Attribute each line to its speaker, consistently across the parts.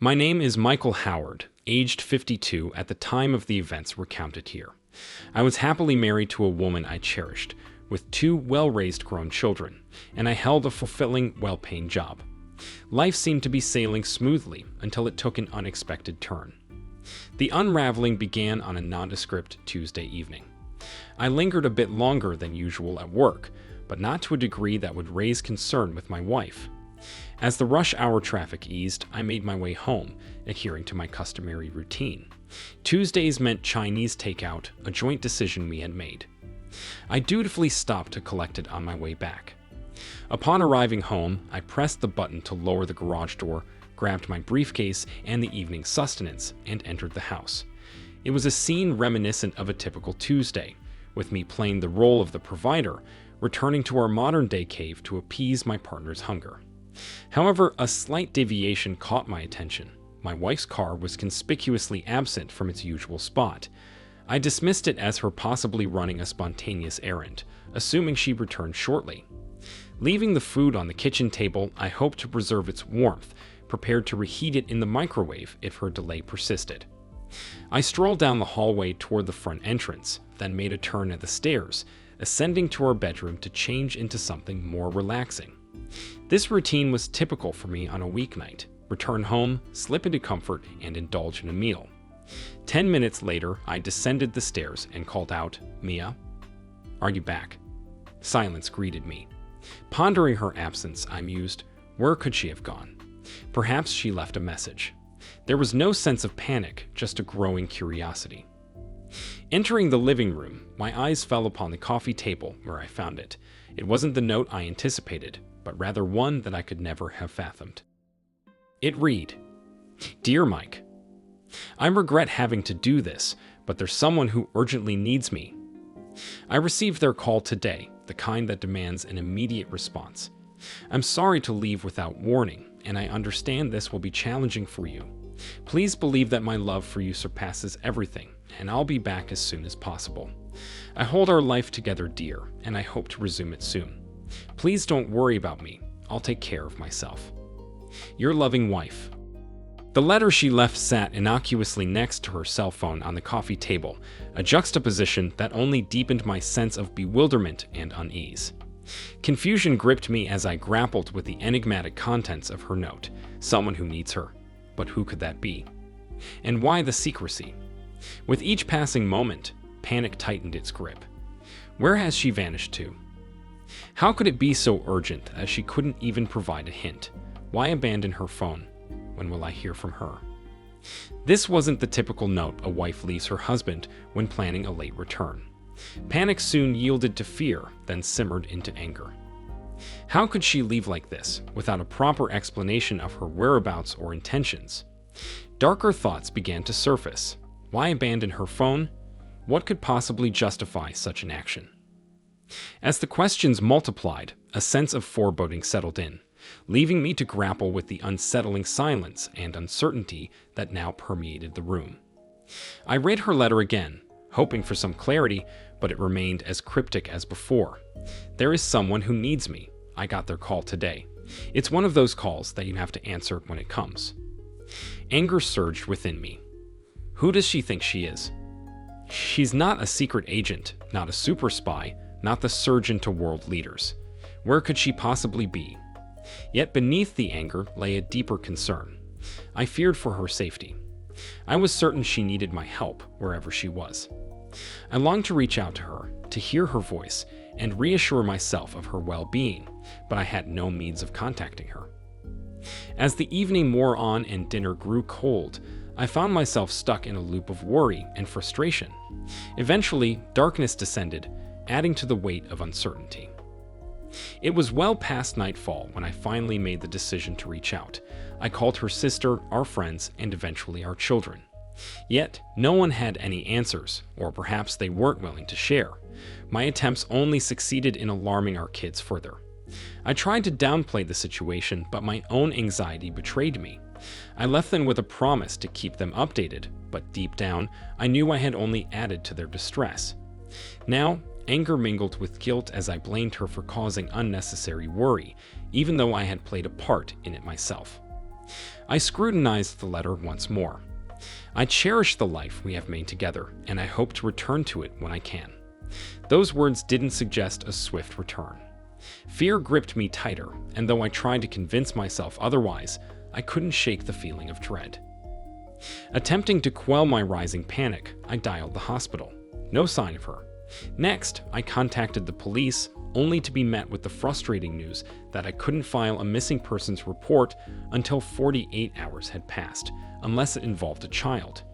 Speaker 1: My name is Michael Howard, aged 52 at the time of the events recounted here. I was happily married to a woman I cherished, with two well-raised grown children, and I held a fulfilling, well-paying job. Life seemed to be sailing smoothly until it took an unexpected turn. The unraveling began on a nondescript Tuesday evening. I lingered a bit longer than usual at work, but not to a degree that would raise concern with my wife. As the rush hour traffic eased, I made my way home, adhering to my customary routine. Tuesdays meant Chinese takeout, a joint decision we had made. I dutifully stopped to collect it on my way back. Upon arriving home, I pressed the button to lower the garage door, grabbed my briefcase and the evening sustenance, and entered the house. It was a scene reminiscent of a typical Tuesday, with me playing the role of the provider, returning to our modern-day cave to appease my partner's hunger. However, a slight deviation caught my attention. My wife's car was conspicuously absent from its usual spot. I dismissed it as her possibly running a spontaneous errand, assuming she returned shortly. Leaving the food on the kitchen table, I hoped to preserve its warmth, prepared to reheat it in the microwave if her delay persisted. I strolled down the hallway toward the front entrance, then made a turn at the stairs, ascending to our bedroom to change into something more relaxing. This routine was typical for me on a weeknight: return home, slip into comfort, and indulge in a meal. 10 minutes later, I descended the stairs and called out, "Mia? Are you back?" Silence greeted me. Pondering her absence, I mused, where could she have gone? Perhaps she left a message. There was no sense of panic, just a growing curiosity. Entering the living room, my eyes fell upon the coffee table where I found it. It wasn't the note I anticipated, but rather one that I could never have fathomed. It read, "Dear Mike, I regret having to do this, but there's someone who urgently needs me. I received their call today, the kind that demands an immediate response. I'm sorry to leave without warning, and I understand this will be challenging for you. Please believe that my love for you surpasses everything, and I'll be back as soon as possible. I hold our life together dear, and I hope to resume it soon. Please don't worry about me. I'll take care of myself. Your loving wife." The letter she left sat innocuously next to her cell phone on the coffee table, a juxtaposition that only deepened my sense of bewilderment and unease. Confusion gripped me as I grappled with the enigmatic contents of her note. Someone who needs her. But who could that be? And why the secrecy? With each passing moment, panic tightened its grip. Where has she vanished to? How could it be so urgent that she couldn't even provide a hint? Why abandon her phone? When will I hear from her? This wasn't the typical note a wife leaves her husband when planning a late return. Panic soon yielded to fear, then simmered into anger. How could she leave like this, without a proper explanation of her whereabouts or intentions? Darker thoughts began to surface. Why abandon her phone? What could possibly justify such an action? As the questions multiplied, a sense of foreboding settled in, leaving me to grapple with the unsettling silence and uncertainty that now permeated the room. I read her letter again, hoping for some clarity, but it remained as cryptic as before. There is someone who needs me. I got their call today. It's one of those calls that you have to answer when it comes. Anger surged within me. Who does she think she is? She's not a secret agent, not a super spy, not the surgeon to world leaders. Where could she possibly be? Yet beneath the anger lay a deeper concern. I feared for her safety. I was certain she needed my help wherever she was. I longed to reach out to her, to hear her voice, and reassure myself of her well-being, but I had no means of contacting her. As the evening wore on and dinner grew cold, I found myself stuck in a loop of worry and frustration. Eventually, darkness descended, adding to the weight of uncertainty. It was well past nightfall when I finally made the decision to reach out. I called her sister, our friends, and eventually our children. Yet, no one had any answers, or perhaps they weren't willing to share. My attempts only succeeded in alarming our kids further. I tried to downplay the situation, but my own anxiety betrayed me. I left them with a promise to keep them updated, but deep down, I knew I had only added to their distress. Now, anger mingled with guilt as I blamed her for causing unnecessary worry, even though I had played a part in it myself. I scrutinized the letter once more. I cherish the life we have made together, and I hope to return to it when I can. Those words didn't suggest a swift return. Fear gripped me tighter, and though I tried to convince myself otherwise, I couldn't shake the feeling of dread. Attempting to quell my rising panic, I dialed the hospital. No sign of her. Next, I contacted the police, only to be met with the frustrating news that I couldn't file a missing persons report until 48 hours had passed, unless it involved a child.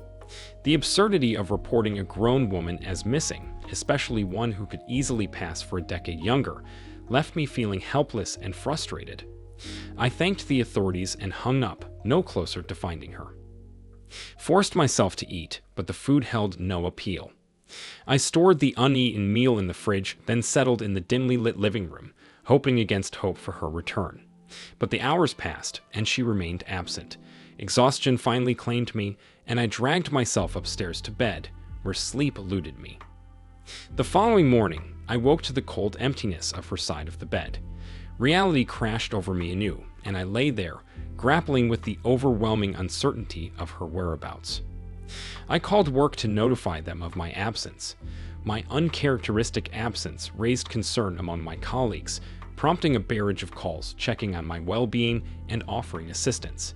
Speaker 1: The absurdity of reporting a grown woman as missing, especially one who could easily pass for a decade younger, left me feeling helpless and frustrated. I thanked the authorities and hung up, no closer to finding her. Forced myself to eat, but the food held no appeal. I stored the uneaten meal in the fridge, then settled in the dimly lit living room, hoping against hope for her return. But the hours passed, and she remained absent. Exhaustion finally claimed me, and I dragged myself upstairs to bed, where sleep eluded me. The following morning, I woke to the cold emptiness of her side of the bed. Reality crashed over me anew, and I lay there, grappling with the overwhelming uncertainty of her whereabouts. I called work to notify them of my absence. My uncharacteristic absence raised concern among my colleagues, prompting a barrage of calls checking on my well-being and offering assistance.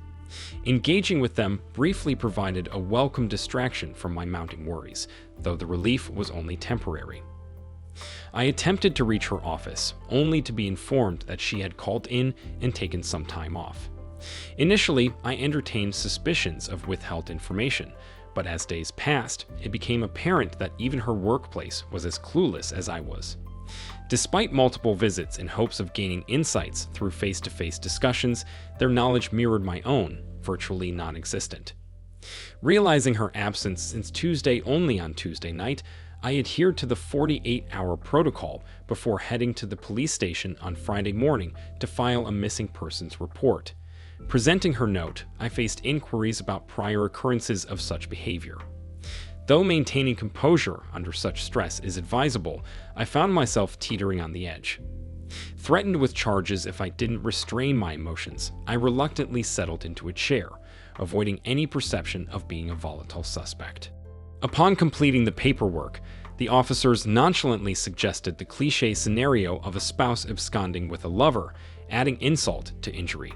Speaker 1: Engaging with them briefly provided a welcome distraction from my mounting worries, though the relief was only temporary. I attempted to reach her office, only to be informed that she had called in and taken some time off. Initially, I entertained suspicions of withheld information, but as days passed, it became apparent that even her workplace was as clueless as I was. Despite multiple visits in hopes of gaining insights through face-to-face discussions, their knowledge mirrored my own, virtually non-existent. Realizing her absence since Tuesday only on Tuesday night, I adhered to the 48-hour protocol before heading to the police station on Friday morning to file a missing persons report. Presenting her note, I faced inquiries about prior occurrences of such behavior. Though maintaining composure under such stress is advisable, I found myself teetering on the edge. Threatened with charges if I didn't restrain my emotions, I reluctantly settled into a chair, avoiding any perception of being a volatile suspect. Upon completing the paperwork, the officers nonchalantly suggested the cliché scenario of a spouse absconding with a lover, adding insult to injury.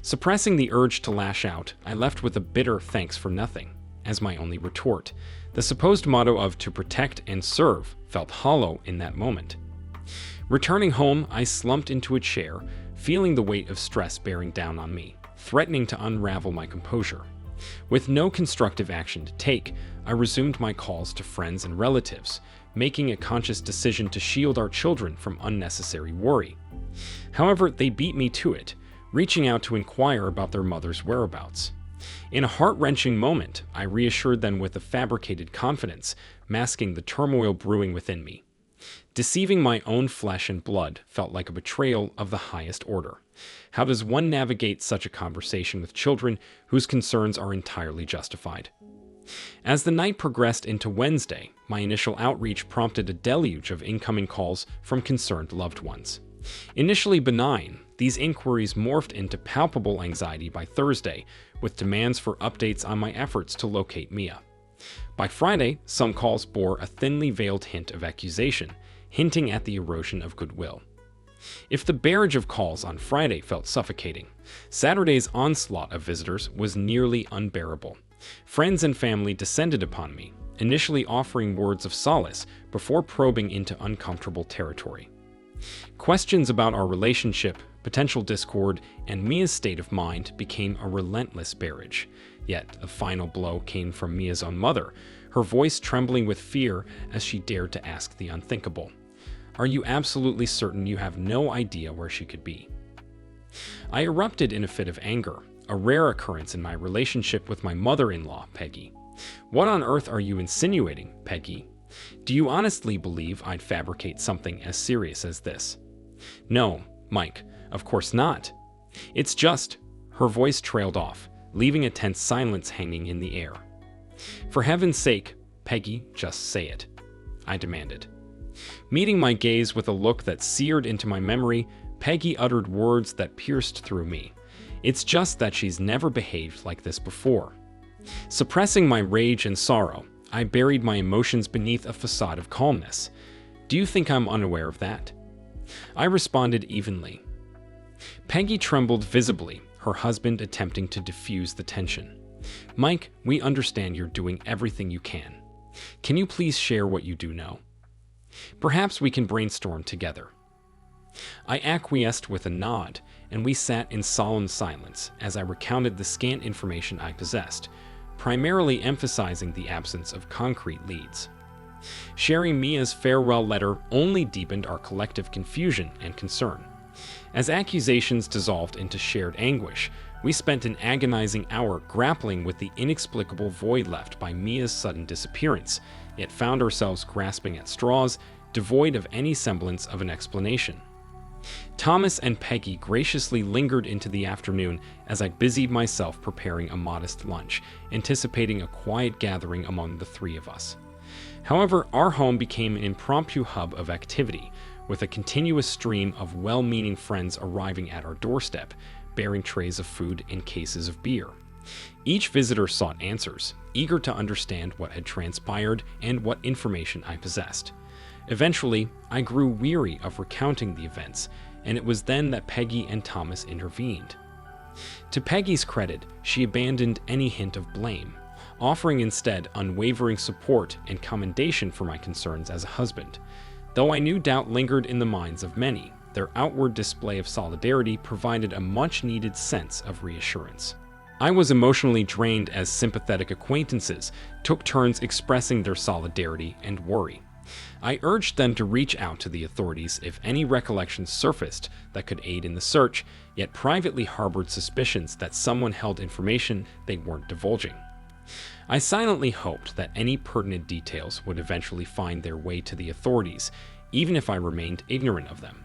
Speaker 1: Suppressing the urge to lash out, I left with a bitter thanks for nothing as my only retort. The supposed motto of "to protect and serve" felt hollow in that moment. Returning home, I slumped into a chair, feeling the weight of stress bearing down on me, threatening to unravel my composure. With no constructive action to take, I resumed my calls to friends and relatives, making a conscious decision to shield our children from unnecessary worry. However, they beat me to it, reaching out to inquire about their mother's whereabouts. In a heart-wrenching moment, I reassured them with a fabricated confidence, masking the turmoil brewing within me. Deceiving my own flesh and blood felt like a betrayal of the highest order. How does one navigate such a conversation with children whose concerns are entirely justified? As the night progressed into Wednesday, my initial outreach prompted a deluge of incoming calls from concerned loved ones. Initially benign, these inquiries morphed into palpable anxiety by Thursday, with demands for updates on my efforts to locate Mia. By Friday, some calls bore a thinly veiled hint of accusation, hinting at the erosion of goodwill. If the barrage of calls on Friday felt suffocating, Saturday's onslaught of visitors was nearly unbearable. Friends and family descended upon me, initially offering words of solace before probing into uncomfortable territory. Questions about our relationship, potential discord, and Mia's state of mind became a relentless barrage. Yet the final blow came from Mia's own mother, her voice trembling with fear as she dared to ask the unthinkable. "Are you absolutely certain you have no idea where she could be?" I erupted in a fit of anger, a rare occurrence in my relationship with my mother-in-law, Peggy. "What on earth are you insinuating, Peggy? Do you honestly believe I'd fabricate something as serious as this?" "No, Mike, of course not. It's just..." Her voice trailed off, leaving a tense silence hanging in the air. "For heaven's sake, Peggy, just say it," I demanded. Meeting my gaze with a look that seared into my memory, Peggy uttered words that pierced through me. It's just that she's never behaved like this before. Suppressing my rage and sorrow, I buried my emotions beneath a facade of calmness. Do you think I'm unaware of that? I responded evenly. Peggy trembled visibly, her husband attempting to diffuse the tension. Mike, we understand you're doing everything you can. Can you please share what you do know? Perhaps we can brainstorm together. I acquiesced with a nod, and we sat in solemn silence as I recounted the scant information I possessed, primarily emphasizing the absence of concrete leads. Sharing Mia's farewell letter only deepened our collective confusion and concern. As accusations dissolved into shared anguish, we spent an agonizing hour grappling with the inexplicable void left by Mia's sudden disappearance, yet found ourselves grasping at straws, devoid of any semblance of an explanation. Thomas and Peggy graciously lingered into the afternoon as I busied myself preparing a modest lunch, anticipating a quiet gathering among the three of us. However, our home became an impromptu hub of activity, with a continuous stream of well-meaning friends arriving at our doorstep, bearing trays of food and cases of beer. Each visitor sought answers, eager to understand what had transpired and what information I possessed. Eventually, I grew weary of recounting the events, and it was then that Peggy and Thomas intervened. To Peggy's credit, she abandoned any hint of blame, offering instead unwavering support and commendation for my concerns as a husband. Though I knew doubt lingered in the minds of many, their outward display of solidarity provided a much-needed sense of reassurance. I was emotionally drained as sympathetic acquaintances took turns expressing their solidarity and worry. I urged them to reach out to the authorities if any recollections surfaced that could aid in the search, yet privately harbored suspicions that someone held information they weren't divulging. I silently hoped that any pertinent details would eventually find their way to the authorities, even if I remained ignorant of them.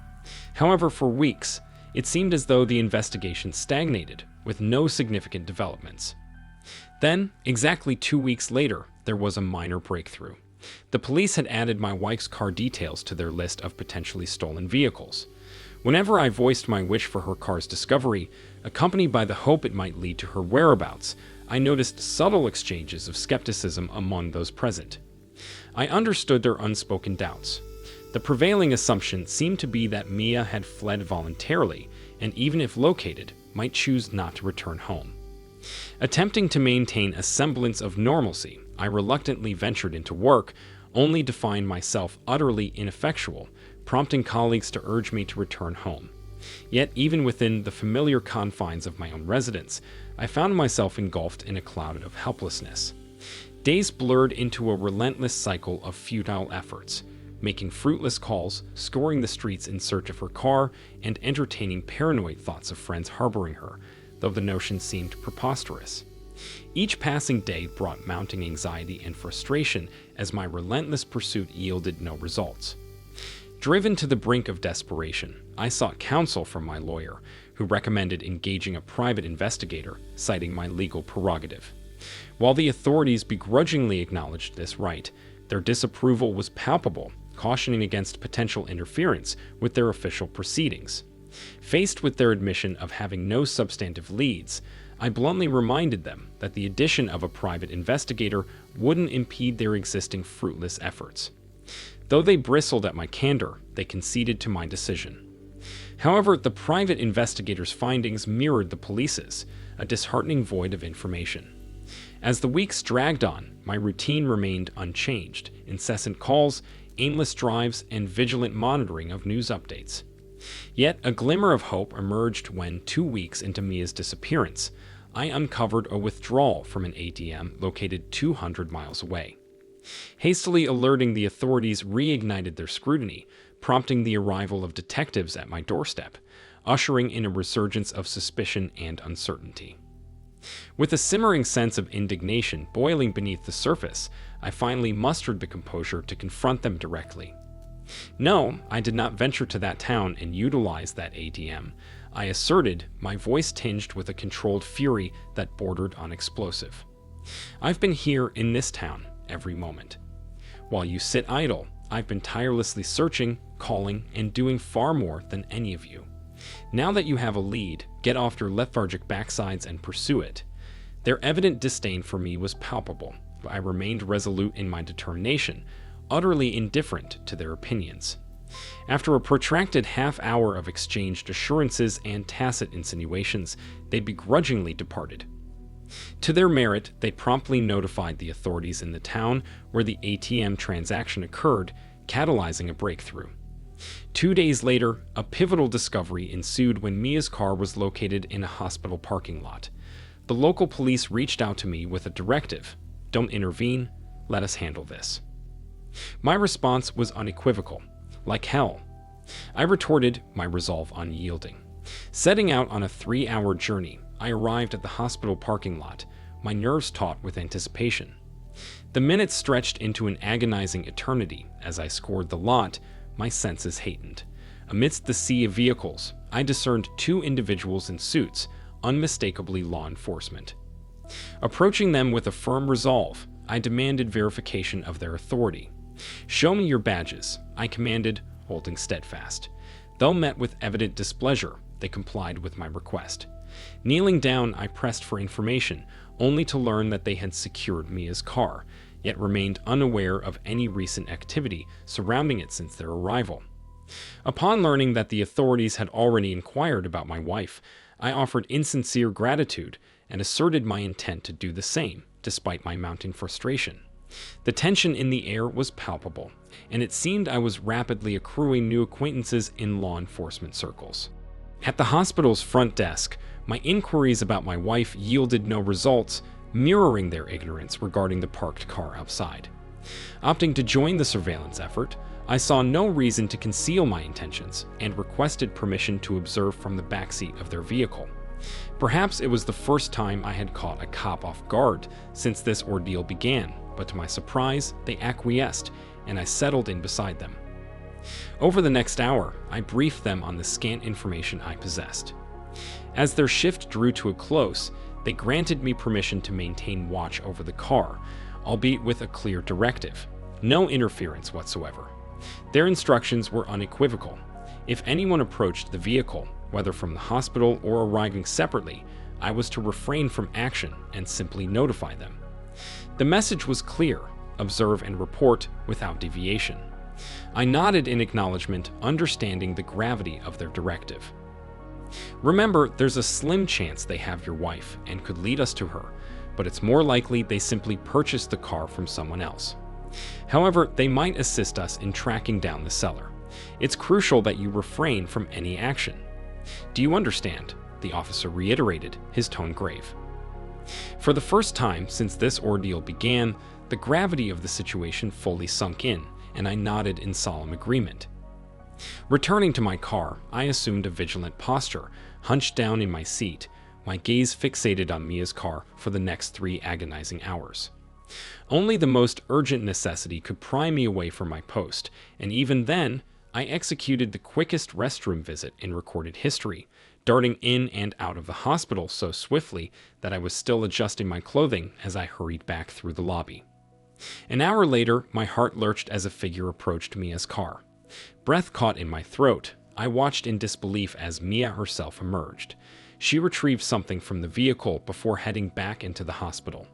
Speaker 1: However, for weeks, it seemed as though the investigation stagnated, with no significant developments. Then, exactly 2 weeks later, there was a minor breakthrough. The police had added my wife's car details to their list of potentially stolen vehicles. Whenever I voiced my wish for her car's discovery, accompanied by the hope it might lead to her whereabouts, I noticed subtle exchanges of skepticism among those present. I understood their unspoken doubts. The prevailing assumption seemed to be that Mia had fled voluntarily, and even if located, might choose not to return home. Attempting to maintain a semblance of normalcy, I reluctantly ventured into work, only to find myself utterly ineffectual, prompting colleagues to urge me to return home. Yet, even within the familiar confines of my own residence, I found myself engulfed in a cloud of helplessness. Days blurred into a relentless cycle of futile efforts, making fruitless calls, scouring the streets in search of her car, and entertaining paranoid thoughts of friends harboring her, though the notion seemed preposterous. Each passing day brought mounting anxiety and frustration as my relentless pursuit yielded no results. Driven to the brink of desperation, I sought counsel from my lawyer, who recommended engaging a private investigator, citing my legal prerogative. While the authorities begrudgingly acknowledged this right, their disapproval was palpable, cautioning against potential interference with their official proceedings. Faced with their admission of having no substantive leads, I bluntly reminded them that the addition of a private investigator wouldn't impede their existing fruitless efforts. Though they bristled at my candor, they conceded to my decision. However, the private investigator's findings mirrored the police's, a disheartening void of information. As the weeks dragged on, my routine remained unchanged: incessant calls, aimless drives, and vigilant monitoring of news updates. Yet a glimmer of hope emerged when, 2 weeks into Mia's disappearance, I uncovered a withdrawal from an ATM located 200 miles away. Hastily alerting the authorities reignited their scrutiny, prompting the arrival of detectives at my doorstep, ushering in a resurgence of suspicion and uncertainty. With a simmering sense of indignation boiling beneath the surface, I finally mustered the composure to confront them directly. No, I did not venture to that town and utilize that ATM, I asserted, my voice tinged with a controlled fury that bordered on explosive. I've been here in this town every moment. While you sit idle, I've been tirelessly searching, calling, and doing far more than any of you. Now that you have a lead, get off your lethargic backsides and pursue it. Their evident disdain for me was palpable, but I remained resolute in my determination, utterly indifferent to their opinions. After a protracted half-hour of exchanged assurances and tacit insinuations, they begrudgingly departed. To their merit, they promptly notified the authorities in the town where the ATM transaction occurred, catalyzing a breakthrough. 2 days later, a pivotal discovery ensued when Mia's car was located in a hospital parking lot. The local police reached out to me with a directive: "Don't intervene, let us handle this." My response was unequivocal: "Like hell." I retorted, my resolve unyielding. Setting out on a 3-hour journey, I arrived at the hospital parking lot, my nerves taut with anticipation. The minutes stretched into an agonizing eternity. As I scored the lot, my senses heightened. Amidst the sea of vehicles, I discerned 2 individuals in suits, unmistakably law enforcement. Approaching them with a firm resolve, I demanded verification of their authority. "Show me your badges," I commanded, holding steadfast. Though met with evident displeasure, they complied with my request. Kneeling down, I pressed for information, only to learn that they had secured Mia's car, yet remained unaware of any recent activity surrounding it since their arrival. Upon learning that the authorities had already inquired about my wife, I offered insincere gratitude and asserted my intent to do the same, despite my mounting frustration. The tension in the air was palpable, and it seemed I was rapidly accruing new acquaintances in law enforcement circles. At the hospital's front desk, my inquiries about my wife yielded no results, mirroring their ignorance regarding the parked car outside. Opting to join the surveillance effort, I saw no reason to conceal my intentions and requested permission to observe from the backseat of their vehicle. Perhaps it was the first time I had caught a cop off guard since this ordeal began, but to my surprise, they acquiesced, and I settled in beside them. Over the next hour, I briefed them on the scant information I possessed. As their shift drew to a close, they granted me permission to maintain watch over the car, albeit with a clear directive: no interference whatsoever. Their instructions were unequivocal. If anyone approached the vehicle, whether from the hospital or arriving separately, I was to refrain from action and simply notify them. The message was clear: observe and report without deviation. I nodded in acknowledgement, understanding the gravity of their directive. "Remember, there's a slim chance they have your wife and could lead us to her, but it's more likely they simply purchased the car from someone else. However, they might assist us in tracking down the seller. It's crucial that you refrain from any action. Do you understand?" the officer reiterated, his tone grave. For the first time since this ordeal began, the gravity of the situation fully sunk in, and I nodded in solemn agreement. Returning to my car, I assumed a vigilant posture, hunched down in my seat, my gaze fixated on Mia's car for the next 3 agonizing hours. Only the most urgent necessity could pry me away from my post, and even then, I executed the quickest restroom visit in recorded history, darting in and out of the hospital so swiftly that I was still adjusting my clothing as I hurried back through the lobby. An hour later, my heart lurched as a figure approached Mia's car. Breath caught in my throat, I watched in disbelief as Mia herself emerged. She retrieved something from the vehicle before heading back into the hospital.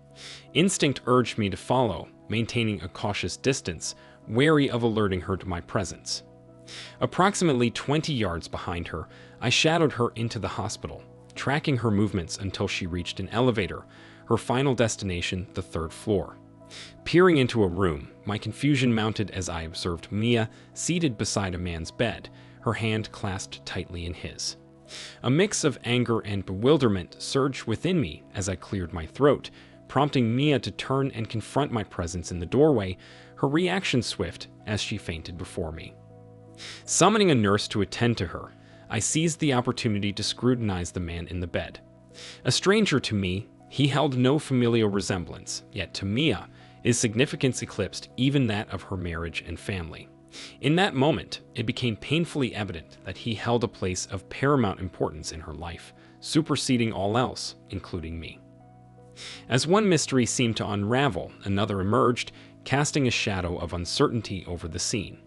Speaker 1: Instinct urged me to follow, maintaining a cautious distance, wary of alerting her to my presence. Approximately 20 yards behind her, I shadowed her into the hospital, tracking her movements until she reached an elevator, her final destination the 3rd floor. Peering into a room, my confusion mounted as I observed Mia seated beside a man's bed, her hand clasped tightly in his. A mix of anger and bewilderment surged within me as I cleared my throat, prompting Mia to turn and confront my presence in the doorway, her reaction swift as she fainted before me. Summoning a nurse to attend to her, I seized the opportunity to scrutinize the man in the bed. A stranger to me, he held no familial resemblance, yet to Mia, his significance eclipsed even that of her marriage and family. In that moment, it became painfully evident that he held a place of paramount importance in her life, superseding all else, including me. As one mystery seemed to unravel, another emerged, casting a shadow of uncertainty over the scene.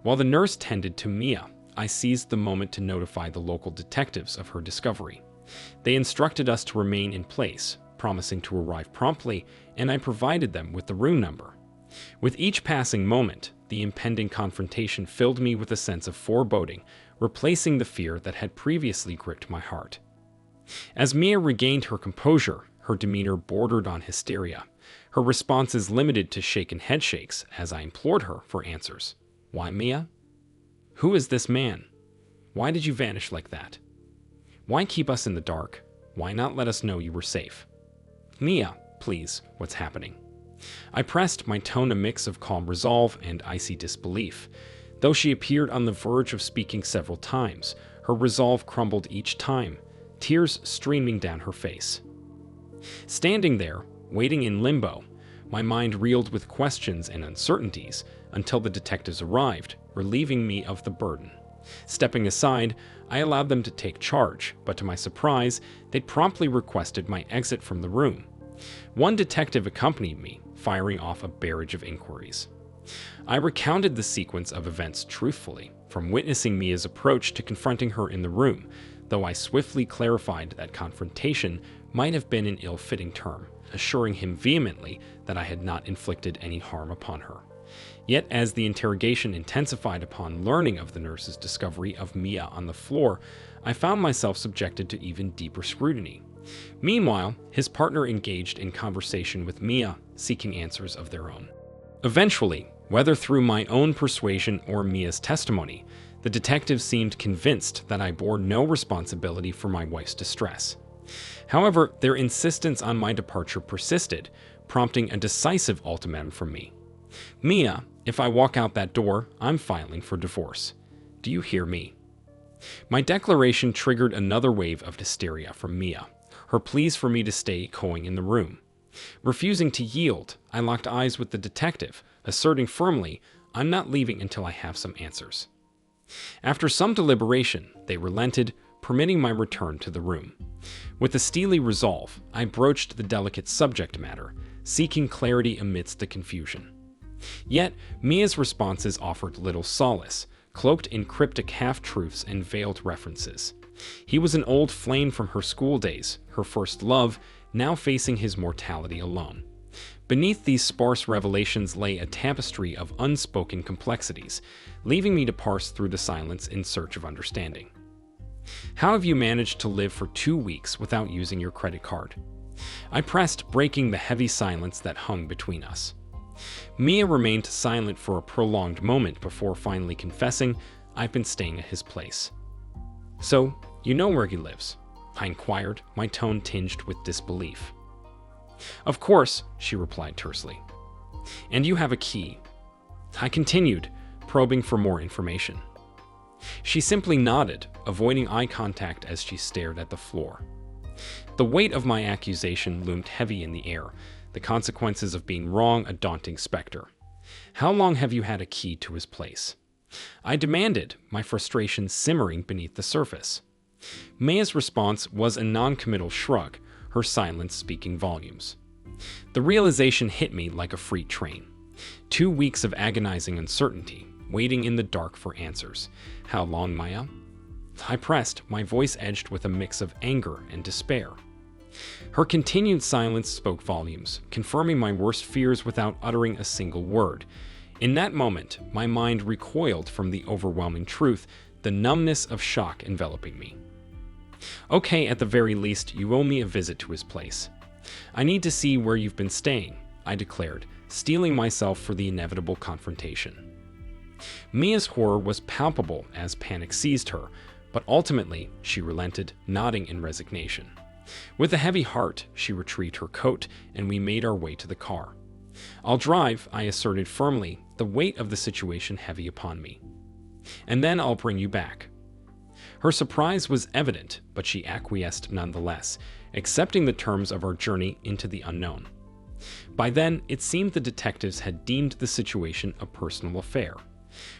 Speaker 1: While the nurse tended to Mia, I seized the moment to notify the local detectives of her discovery. They instructed us to remain in place, promising to arrive promptly, and I provided them with the room number. With each passing moment, the impending confrontation filled me with a sense of foreboding, replacing the fear that had previously gripped my heart. As Mia regained her composure, her demeanor bordered on hysteria. Her responses limited to shaken headshakes as I implored her for answers. Why, Mia? Who is this man? Why did you vanish like that? Why keep us in the dark? Why not let us know you were safe? Mia, please, what's happening? I pressed, my tone a mix of calm resolve and icy disbelief. Though she appeared on the verge of speaking several times, her resolve crumbled each time, tears streaming down her face. Standing there, waiting in limbo, my mind reeled with questions and uncertainties until the detectives arrived, relieving me of the burden. Stepping aside, I allowed them to take charge, but to my surprise, they promptly requested my exit from the room. One detective accompanied me, firing off a barrage of inquiries. I recounted the sequence of events truthfully, from witnessing Mia's approach to confronting her in the room, though I swiftly clarified that confrontation might have been an ill-fitting term, assuring him vehemently that I had not inflicted any harm upon her. Yet as the interrogation intensified upon learning of the nurse's discovery of Mia on the floor, I found myself subjected to even deeper scrutiny. Meanwhile, his partner engaged in conversation with Mia, seeking answers of their own. Eventually, whether through my own persuasion or Mia's testimony, the detectives seemed convinced that I bore no responsibility for my wife's distress. However, their insistence on my departure persisted, prompting a decisive ultimatum from me. Mia, if I walk out that door, I'm filing for divorce. Do you hear me? My declaration triggered another wave of hysteria from Mia, her pleas for me to stay coing in the room. Refusing to yield, I locked eyes with the detective, asserting firmly, I'm not leaving until I have some answers. After some deliberation, they relented, permitting my return to the room. With a steely resolve, I broached the delicate subject matter, seeking clarity amidst the confusion. Yet, Mia's responses offered little solace, cloaked in cryptic half-truths and veiled references. He was an old flame from her school days, her first love, now facing his mortality alone. Beneath these sparse revelations lay a tapestry of unspoken complexities, leaving me to parse through the silence in search of understanding. How have you managed to live for 2 weeks without using your credit card? I pressed, breaking the heavy silence that hung between us. Mia remained silent for a prolonged moment before finally confessing, I've been staying at his place. So, you know where he lives? I inquired, my tone tinged with disbelief. Of course, she replied tersely. And you have a key. I continued, probing for more information. She simply nodded, avoiding eye contact as she stared at the floor. The weight of my accusation loomed heavy in the air, the consequences of being wrong a daunting specter. How long have you had a key to his place? I demanded, my frustration simmering beneath the surface. Mia's response was a non-committal shrug, her silence speaking volumes. The realization hit me like a freight train. 2 weeks of agonizing uncertainty, waiting in the dark for answers. How long, Mia? I pressed, my voice edged with a mix of anger and despair. Her continued silence spoke volumes, confirming my worst fears without uttering a single word. In that moment, my mind recoiled from the overwhelming truth, the numbness of shock enveloping me. Okay, at the very least, you owe me a visit to his place. I need to see where you've been staying, I declared, steeling myself for the inevitable confrontation. Mia's horror was palpable as panic seized her, but ultimately she relented, nodding in resignation. With a heavy heart, she retrieved her coat, and we made our way to the car. I'll drive, I asserted firmly, the weight of the situation heavy upon me. And then I'll bring you back. Her surprise was evident, but she acquiesced nonetheless, accepting the terms of our journey into the unknown. By then, it seemed the detectives had deemed the situation a personal affair.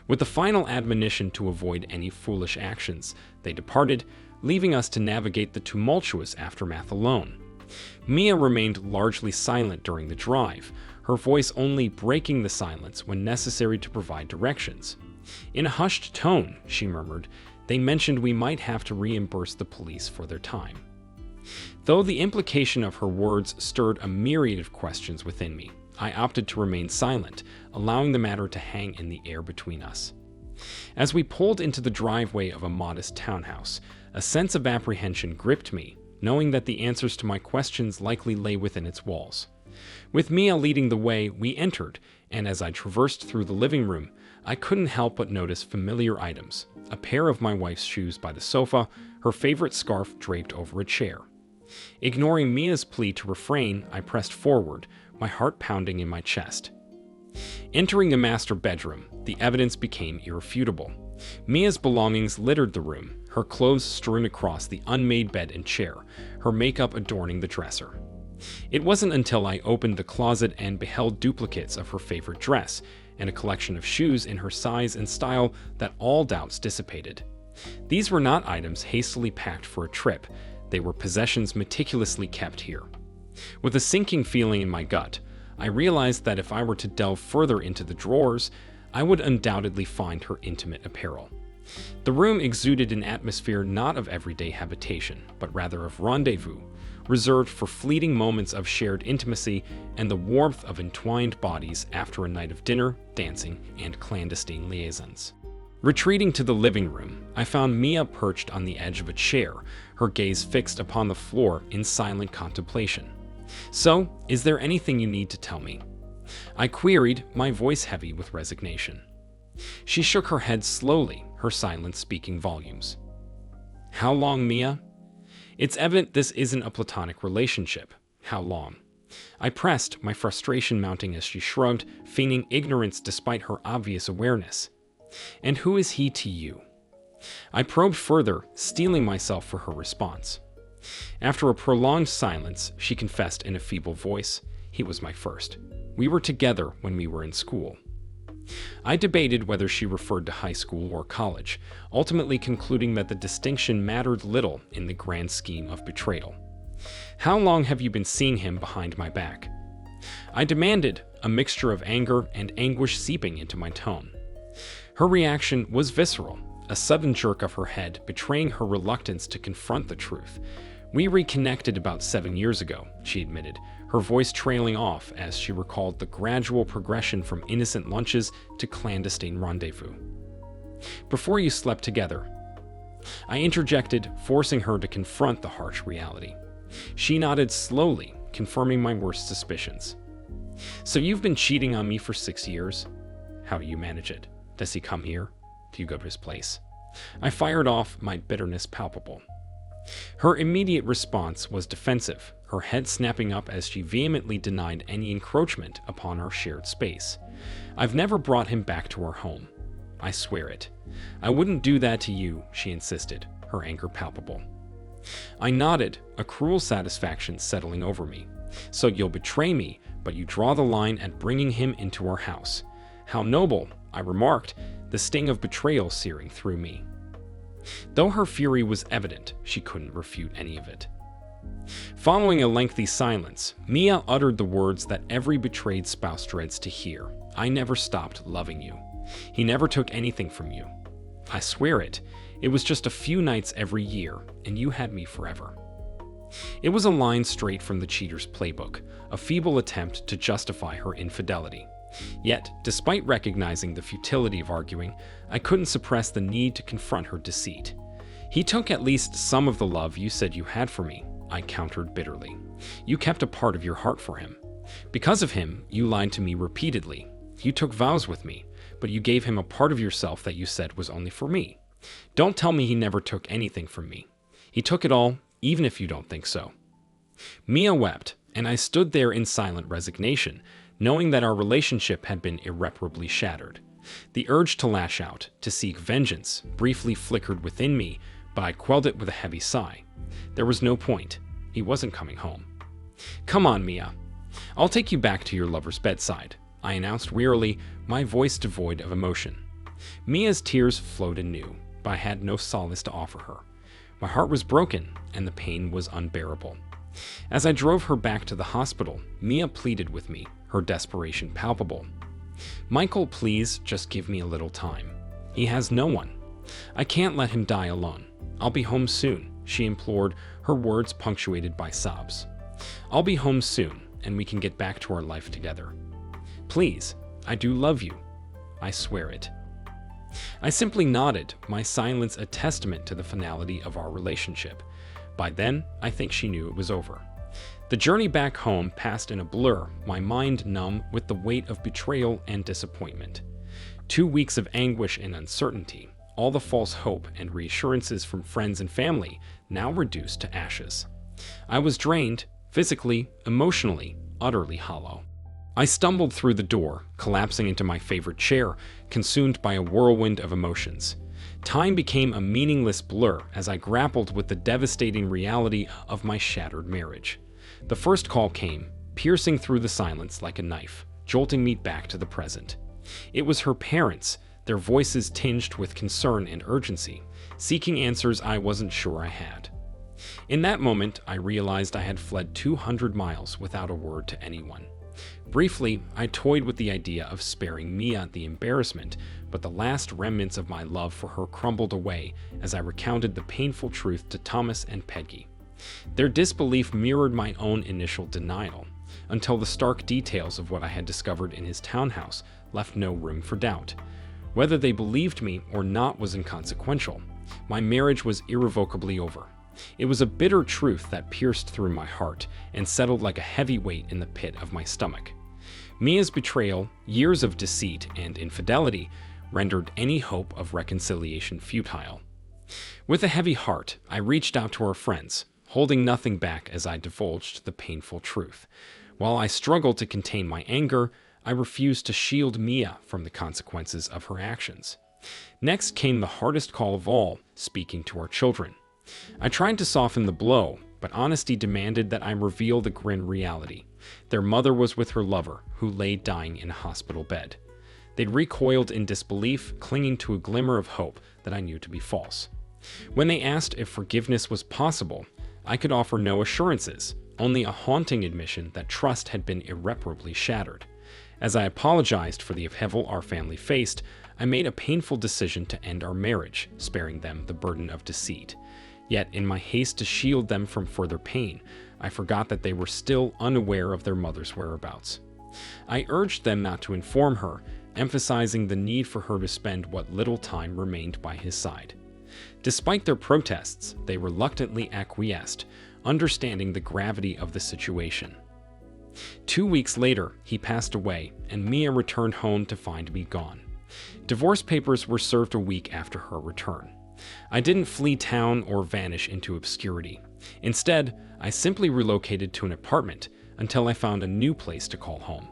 Speaker 1: With the final admonition to avoid any foolish actions, they departed, leaving us to navigate the tumultuous aftermath alone. Mia remained largely silent during the drive, her voice only breaking the silence when necessary to provide directions. In a hushed tone, she murmured, "They mentioned we might have to reimburse the police for their time." Though the implication of her words stirred a myriad of questions within me, I opted to remain silent, allowing the matter to hang in the air between us. As we pulled into the driveway of a modest townhouse, a sense of apprehension gripped me, knowing that the answers to my questions likely lay within its walls. With Mia leading the way, we entered, and as I traversed through the living room, I couldn't help but notice familiar items: a pair of my wife's shoes by the sofa, her favorite scarf draped over a chair. Ignoring Mia's plea to refrain, I pressed forward, my heart pounding in my chest. Entering the master bedroom, the evidence became irrefutable. Mia's belongings littered the room, her clothes strewn across the unmade bed and chair, her makeup adorning the dresser. It wasn't until I opened the closet and beheld duplicates of her favorite dress and a collection of shoes in her size and style that all doubts dissipated. These were not items hastily packed for a trip. They were possessions meticulously kept here. With a sinking feeling in my gut, I realized that if I were to delve further into the drawers, I would undoubtedly find her intimate apparel. The room exuded an atmosphere not of everyday habitation, but rather of rendezvous, reserved for fleeting moments of shared intimacy and the warmth of entwined bodies after a night of dinner, dancing, and clandestine liaisons. Retreating to the living room, I found Mia perched on the edge of a chair, her gaze fixed upon the floor in silent contemplation. "So, is there anything you need to tell me?" I queried, my voice heavy with resignation. She shook her head slowly, her silence speaking volumes. "How long, Mia?" "It's evident this isn't a platonic relationship. How long?" I pressed, my frustration mounting as she shrugged, feigning ignorance despite her obvious awareness. "And who is he to you?" I probed further, steeling myself for her response. After a prolonged silence, she confessed in a feeble voice, "He was my first. We were together when we were in school." I debated whether she referred to high school or college, ultimately concluding that the distinction mattered little in the grand scheme of betrayal. "How long have you been seeing him behind my back?" I demanded, a mixture of anger and anguish seeping into my tone. Her reaction was visceral, a sudden jerk of her head betraying her reluctance to confront the truth. "We reconnected about 7 years ago," she admitted, her voice trailing off as she recalled the gradual progression from innocent lunches to clandestine rendezvous. "Before you slept together." I interjected, forcing her to confront the harsh reality. She nodded slowly, confirming my worst suspicions. "So you've been cheating on me for 6 years? How do you manage it? Does he come here? Do you go to his place?" I fired off, my bitterness palpable. Her immediate response was defensive, her head snapping up as she vehemently denied any encroachment upon our shared space. "I've never brought him back to our home. I swear it. I wouldn't do that to you," she insisted, her anger palpable. I nodded, a cruel satisfaction settling over me. "So you'll betray me, but you draw the line at bringing him into our house. How noble," I remarked, the sting of betrayal searing through me. Though her fury was evident, she couldn't refute any of it. Following a lengthy silence, Mia uttered the words that every betrayed spouse dreads to hear. "I never stopped loving you. He never took anything from you. I swear it. It was just a few nights every year, and you had me forever." It was a line straight from the cheater's playbook, a feeble attempt to justify her infidelity. Yet, despite recognizing the futility of arguing, I couldn't suppress the need to confront her deceit. "He took at least some of the love you said you had for me," I countered bitterly. "You kept a part of your heart for him. Because of him, you lied to me repeatedly. You took vows with me, but you gave him a part of yourself that you said was only for me. Don't tell me he never took anything from me. He took it all, even if you don't think so." Mia wept, and I stood there in silent resignation, knowing that our relationship had been irreparably shattered. The urge to lash out, to seek vengeance, briefly flickered within me, but I quelled it with a heavy sigh. There was no point. He wasn't coming home. "Come on, Mia. I'll take you back to your lover's bedside," I announced wearily, my voice devoid of emotion. Mia's tears flowed anew, but I had no solace to offer her. My heart was broken, and the pain was unbearable. As I drove her back to the hospital, Mia pleaded with me, her desperation palpable. "Michael, please just give me a little time. He has no one. I can't let him die alone. I'll be home soon, she implored, her words punctuated by sobs. I'll be home soon, and we can get back to our life together. Please, I do love you. I swear it. I simply nodded, my silence a testament to the finality of our relationship. By then, I think she knew it was over. The journey back home passed in a blur, my mind numb with the weight of betrayal and disappointment. 2 weeks of anguish and uncertainty, all the false hope and reassurances from friends and family now reduced to ashes. I was drained, physically, emotionally, utterly hollow. I stumbled through the door, collapsing into my favorite chair, consumed by a whirlwind of emotions. Time became a meaningless blur as I grappled with the devastating reality of my shattered marriage. The first call came, piercing through the silence like a knife, jolting me back to the present. It was her parents, their voices tinged with concern and urgency, seeking answers I wasn't sure I had. In that moment, I realized I had fled 200 miles without a word to anyone. Briefly, I toyed with the idea of sparing Mia the embarrassment, but the last remnants of my love for her crumbled away as I recounted the painful truth to Thomas and Peggy. Their disbelief mirrored my own initial denial, until the stark details of what I had discovered in his townhouse left no room for doubt. Whether they believed me or not was inconsequential. My marriage was irrevocably over. It was a bitter truth that pierced through my heart and settled like a heavy weight in the pit of my stomach. Mia's betrayal, years of deceit and infidelity, rendered any hope of reconciliation futile. With a heavy heart, I reached out to our friends, holding nothing back as I divulged the painful truth. While I struggled to contain my anger, I refused to shield Mia from the consequences of her actions. Next came the hardest call of all, speaking to our children. I tried to soften the blow, but honesty demanded that I reveal the grim reality. Their mother was with her lover, who lay dying in a hospital bed. They'd recoiled in disbelief, clinging to a glimmer of hope that I knew to be false. When they asked if forgiveness was possible, I could offer no assurances, only a haunting admission that trust had been irreparably shattered. As I apologized for the upheaval our family faced, I made a painful decision to end our marriage, sparing them the burden of deceit. Yet, in my haste to shield them from further pain, I forgot that they were still unaware of their mother's whereabouts. I urged them not to inform her, emphasizing the need for her to spend what little time remained by his side. Despite their protests, they reluctantly acquiesced, understanding the gravity of the situation. 2 weeks later, he passed away, and Mia returned home to find me gone. Divorce papers were served a week after her return. I didn't flee town or vanish into obscurity. Instead, I simply relocated to an apartment until I found a new place to call home.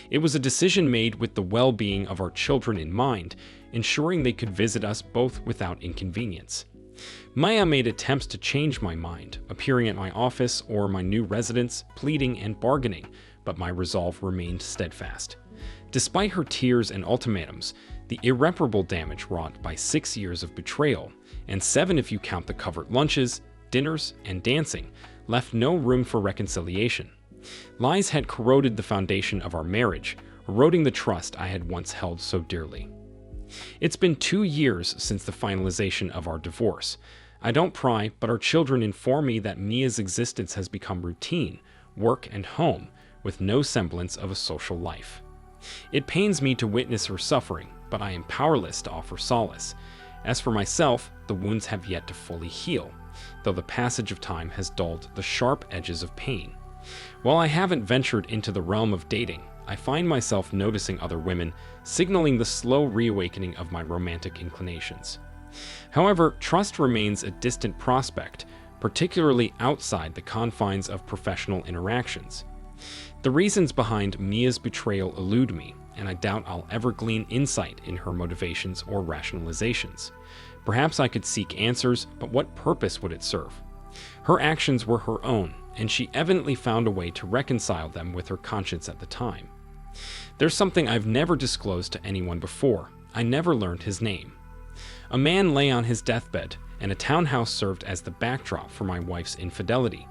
Speaker 1: It was a decision made with the well-being of our children in mind, ensuring they could visit us both without inconvenience. Maya made attempts to change my mind, appearing at my office or my new residence, pleading and bargaining, but my resolve remained steadfast. Despite her tears and ultimatums, the irreparable damage wrought by 6 years of betrayal, and 7 if you count the covert lunches, dinners, and dancing, left no room for reconciliation. Lies had corroded the foundation of our marriage, eroding the trust I had once held so dearly. It's been 2 years since the finalization of our divorce. I don't pry, but our children inform me that Mia's existence has become routine, work, and home, with no semblance of a social life. It pains me to witness her suffering, but I am powerless to offer solace. As for myself, the wounds have yet to fully heal, though the passage of time has dulled the sharp edges of pain. While I haven't ventured into the realm of dating, I find myself noticing other women, signaling the slow reawakening of my romantic inclinations. However, trust remains a distant prospect, particularly outside the confines of professional interactions. The reasons behind Mia's betrayal elude me, and I doubt I'll ever glean insight in her motivations or rationalizations. Perhaps I could seek answers, but what purpose would it serve? Her actions were her own, and she evidently found a way to reconcile them with her conscience at the time. There's something I've never disclosed to anyone before. I never learned his name. A man lay on his deathbed, and a townhouse served as the backdrop for my wife's infidelity.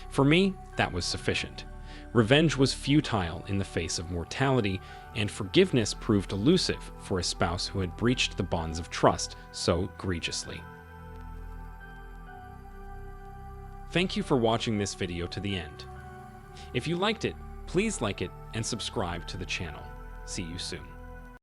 Speaker 1: For me, that was sufficient. Revenge was futile in the face of mortality, and forgiveness proved elusive for a spouse who had breached the bonds of trust so egregiously. Thank you for watching this video to the end. If you liked it, please like it and subscribe to the channel. See you soon.